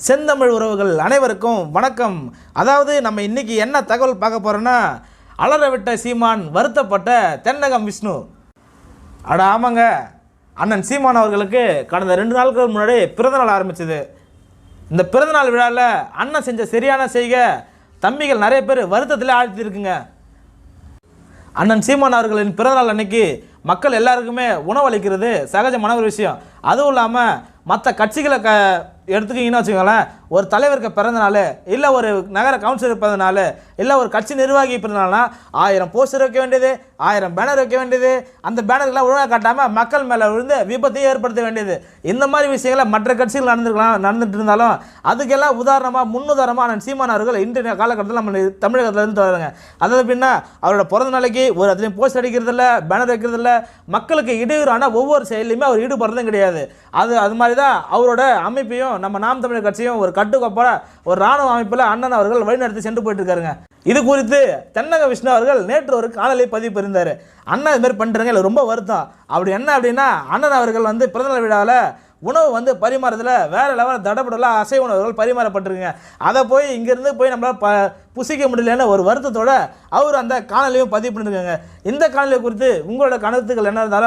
செந்தமிழ் உறவுகள் அனைவருக்கும் வணக்கம். அதாவது நம்ம இன்னைக்கு என்ன தகவல் பார்க்க போகிறோன்னா, அலறவிட்ட சீமான் வருத்தப்பட்ட தென்னகம் விஷ்ணு. ஆமாங்க, அண்ணன் சீமான் அவர்களுக்கு கடந்த 2 நாட்கள் முன்னாடி பிறந்தநாள் ஆரம்பிச்சது. இந்த பிறந்தநாள் விழாவில் அண்ணன் செஞ்ச சரியான செய்கை தம்பிகள் நிறைய பேர் வருத்தத்தில் ஆழ்த்திருக்குங்க. அண்ணன் சீமான் அவர்களின் பிறந்தநாள் அன்னைக்கு மக்கள் எல்லாருக்குமே உணவளிக்கிறது சகஜமான ஒரு விஷயம். அதுவும் இல்லாமல் மற்ற கட்சிகளை எடுத்துக்கிங்கன்னு வச்சுக்கோங்களேன், ஒரு தலைவருக்கு பிறந்தநாள், இல்லை ஒரு நகர கவுன்சிலர் பிறந்தநாள், இல்லை ஒரு கட்சி நிர்வாகி பிறந்தநாள்னா 1000 போஸ்டர் வைக்க வேண்டியது, 1000 பேனர் வைக்க வேண்டியது, அந்த பேனர்லாம் ஒழுங்காக காட்டாமல் மக்கள் மேலே விழுந்து விபத்தையும் ஏற்படுத்த வேண்டியது. இந்த மாதிரி விஷயங்களை மற்ற கட்சிகள் நடந்துட்டு இருந்தாலும் அதுக்கெல்லாம் முன்னுதாரணமாக அண்ணன் சீமான் அவர்கள் இன்றைய காலகட்டத்தில் நம்ம தமிழகத்தில் இருந்து வராங்க. அதாவது பின்னா அவரோட பிறந்த நாளைக்கு ஒரு அதுலேயும் போஸ்ட் அடிக்கிறதில்ல, பேனர் வைக்கிறதில்ல, மக்களுக்கு இடையூறான ஒவ்வொரு செயலையுமே அவர் ஈடுபடுறதும் கிடையாது. அது மாதிரி தான் அவரோட அமைப்பையும் நம்ம நாம் தமிழர் கட்சியும் ஒரு கட்டுக்கோப்பான ஒரு இராணுவ அமைப்பில் அண்ணன் அவர்கள் வழிநடத்தி சென்று போயிட்டு இருக்காருங்க. இது குறித்து தென்னக விஷ்ணு அவர்கள் நேற்று ஒரு காணொலி பதிவு இருந்தார். அண்ணன் இது மாதிரி பண்ணுறாங்க, இல்லை ரொம்ப வருத்தம். அப்படி என்ன அப்படின்னா, அண்ணன் அவர்கள் பிறந்தநாள் விழாவில் உணவு பரிமாறதில் வேறு லெவலில் தடப்படலாம் அசைவ உணவுகள் பரிமாறப்பட்டிருக்குங்க. அதை போய் இங்கேருந்து போய் நம்மளால் புசிக்க முடியலன்னு ஒரு வருத்தத்தோடு அவர் அந்த காணொலியும் பதிவு பண்ணியிருக்காங்க. இந்த காணொலி குறித்து உங்களோட கருத்துக்கள் என்ன இருந்தாலும்